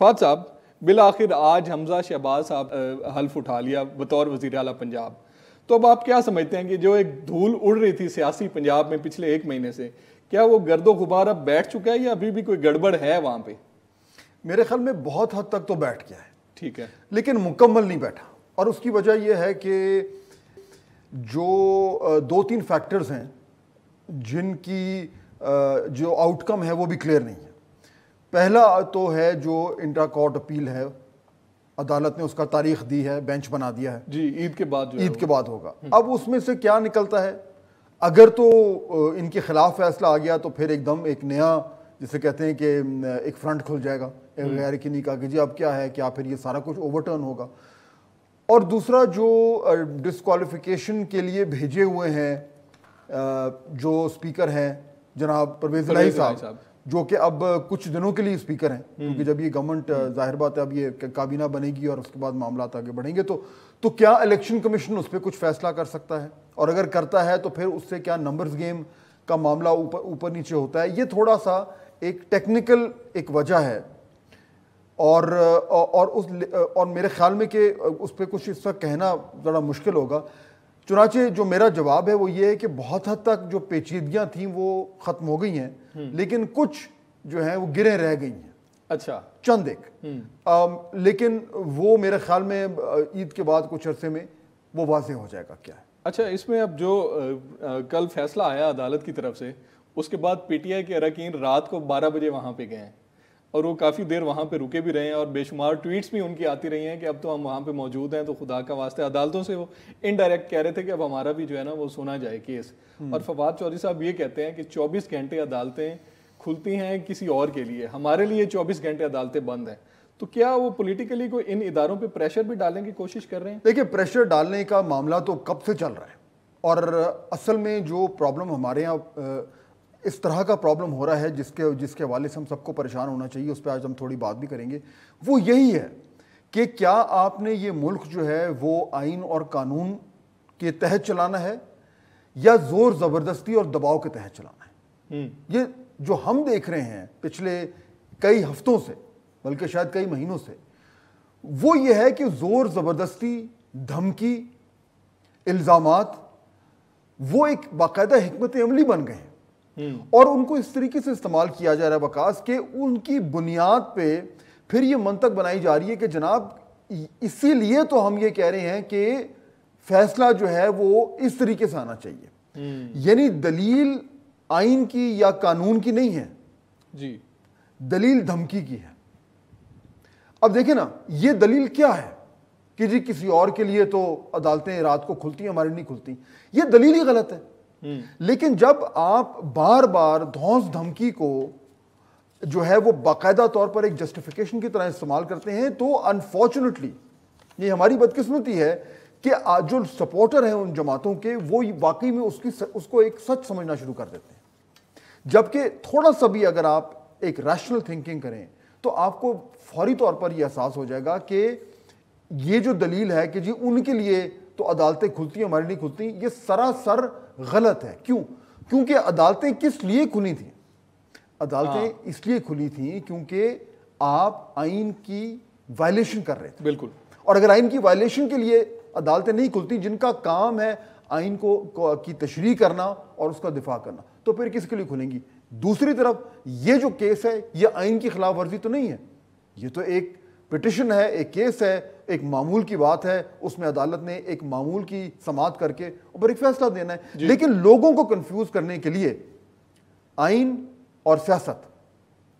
فہد صاحب، بالآخر آج حمزہ شہباز صاحب حلف اٹھا لیا بطور وزیر اعلیٰ پنجاب، تو اب آپ کیا سمجھتے ہیں کہ جو ایک دھول اڑ رہی تھی سیاسی پنجاب میں پچھلے ایک مہینے سے، کیا وہ گرد و غبار اب بیٹھ چکا ہے یا ابھی بھی کوئی گڑبڑ ہے وہاں پہ؟ میرے خیال میں بہت حد تک تو بیٹھ گیا ہے، ٹھیک ہے، لیکن لیکن مکمل نہیں بیٹھا، اور اس کی وجہ یہ ہے کہ جو دو تین فیکٹرز ہیں جن کی جو آؤٹ کم ہے وہ بھی کلیئر نہیں ہے۔ پہلا تو ہے جو انٹرا کورٹ اپیل ہے، عدالت نے اس کا تاریخ دی ہے، بینچ بنا دیا ہے، جی عید کے بعد جو ہے عید کے بعد ہوگا۔ اب اس میں سے کیا نکلتا ہے؟ اگر تو ان کے خلاف فیصلہ آ گیا تو پھر ایک دم ایک نیا، جسے کہتے ہیں کہ ایک فرنٹ کھل جائے گا غیر یقینی کا، کہ جی اب کیا ہے، کیا پھر یہ سارا کچھ اوور ٹرن ہوگا۔ اور دوسرا جو ڈسکوالیفیکیشن کے لیے بھیجے ہوئے ہیں جو اسپیکر ہیں جناب پرویز الہی صاحب، جو کہ اب کچھ دنوں کے لیے اسپیکر ہیں، کیونکہ جب یہ گورنمنٹ ظاہر بات ہے اب یہ کابینہ بنے گی اور اس کے بعد معاملات آگے بڑھیں گے، تو کیا الیکشن کمیشن اس پہ کچھ فیصلہ کر سکتا ہے؟ اور اگر کرتا ہے تو پھر اس سے کیا نمبرز گیم کا معاملہ اوپر نیچے ہوتا ہے؟ یہ تھوڑا سا ایک ٹیکنیکل ایک وجہ ہے، اور میرے خیال میں کہ اس پہ کچھ اس وقت کہنا ذرا مشکل ہوگا۔ چنانچہ جو میرا جواب ہے وہ یہ ہے کہ بہت حد تک جو پیچیدگیاں تھیں وہ ختم ہو گئی ہیں، لیکن کچھ جو ہیں وہ گریں رہ گئی ہیں، اچھا چند ایک، لیکن وہ میرے خیال میں عید کے بعد کچھ عرصے میں وہ واضح ہو جائے گا کیا ہے۔ اچھا، اس میں اب جو کل فیصلہ آیا عدالت کی طرف سے، اس کے بعد پی ٹی آئی کے اراکین رات کو 12 بجے وہاں پہ گئے ہیں اور وہ کافی دیر وہاں پہ رکے بھی رہے ہیں، اور بے شمار ٹویٹس بھی ان کی آتی رہی ہیں کہ اب تو ہم وہاں پہ موجود ہیں، تو خدا کا واسطہ عدالتوں سے وہ انڈائریکٹ کہہ رہے تھے کہ اب ہمارا بھی جو ہے نا وہ سنا جائے کیس۔ اور فواد چودھری صاحب یہ کہتے ہیں کہ 24 گھنٹے عدالتیں کھلتی ہیں کسی اور کے لیے، ہمارے لیے 24 گھنٹے عدالتیں بند ہیں، تو کیا وہ پولیٹیکلی کوئی ان اداروں پہ پریشر بھی ڈالنے کی کوشش کر رہے ہیں؟ دیکھیں، پریشر ڈالنے کا معاملہ تو کب سے چل رہا ہے، اور اصل میں جو پرابلم ہمارے یہاں اس طرح کا پرابلم ہو رہا ہے جس کے حوالے سے ہم سب کو پریشان ہونا چاہیے، اس پہ آج ہم تھوڑی بات بھی کریں گے، وہ یہی ہے کہ کیا آپ نے یہ ملک جو ہے وہ آئین اور قانون کے تحت چلانا ہے یا زور زبردستی اور دباؤ کے تحت چلانا ہے؟ یہ جو ہم دیکھ رہے ہیں پچھلے کئی ہفتوں سے، بلکہ شاید کئی مہینوں سے، وہ یہ ہے کہ زور زبردستی، دھمکی، الزامات وہ ایک باقاعدہ حکمت عملی بن گئے ہیں، اور ان کو اس طریقے سے استعمال کیا جا رہا ہے وکاس کہ ان کی بنیاد پہ پھر یہ منطق بنائی جا رہی ہے کہ جناب اسی لیے تو ہم یہ کہہ رہے ہیں کہ فیصلہ جو ہے وہ اس طریقے سے آنا چاہیے، یعنی دلیل آئین کی یا قانون کی نہیں ہے، جی دلیل دھمکی کی ہے۔ اب دیکھیں نا، یہ دلیل کیا ہے کہ جی کسی اور کے لیے تو عدالتیں رات کو کھلتی ہیں، ہماری نہیں کھلتی، یہ دلیل ہی غلط ہے۔ لیکن جب آپ بار بار دھونس دھمکی کو جو ہے وہ باقاعدہ طور پر ایک جسٹیفیکیشن کی طرح استعمال کرتے ہیں، تو انفارچونیٹلی یہ ہماری بدقسمتی ہے کہ جو سپورٹر ہیں ان جماعتوں کے، وہ واقعی میں اس کو ایک سچ سمجھنا شروع کر دیتے ہیں، جبکہ تھوڑا سا بھی اگر آپ ایک ریشنل تھنکنگ کریں تو آپ کو فوری طور پر یہ احساس ہو جائے گا کہ یہ جو دلیل ہے کہ جی ان کے لیے تو عدالتیں کھلتی ہیں، ہماری نہیں کھلتی، یہ سراسر غلط ہے۔ کیوں؟ کیونکہ عدالتیں کس لیے کھلی تھیں؟ عدالتیں اس لیے کھلی تھیں کیونکہ آپ آئین کی وائلیشن کر رہے تھے، بالکل، اور اگر آئین کی وائلیشن کے لیے عدالتیں نہیں کھلتی، جن کا کام ہے آئین کی تشریح کرنا اور اس کا دفاع کرنا، تو پھر کس کے لیے کھلیں گی؟ دوسری طرف یہ جو کیس ہے یہ آئین کی خلاف ورزی تو نہیں ہے، یہ تو ایک پٹیشن ہے، ایک کیس ہے، ایک معمول کی بات ہے، اس میں عدالت نے ایک معمول کی سماعت کر کے اوپر ایک فیصلہ دینا ہے۔ لیکن لوگوں کو کنفیوز کرنے کے لیے آئین اور سیاست،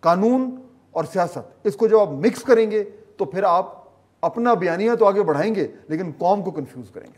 قانون اور سیاست، اس کو جب آپ مکس کریں گے تو پھر آپ اپنا بیانیہ تو آگے بڑھائیں گے لیکن قوم کو کنفیوز کریں گے۔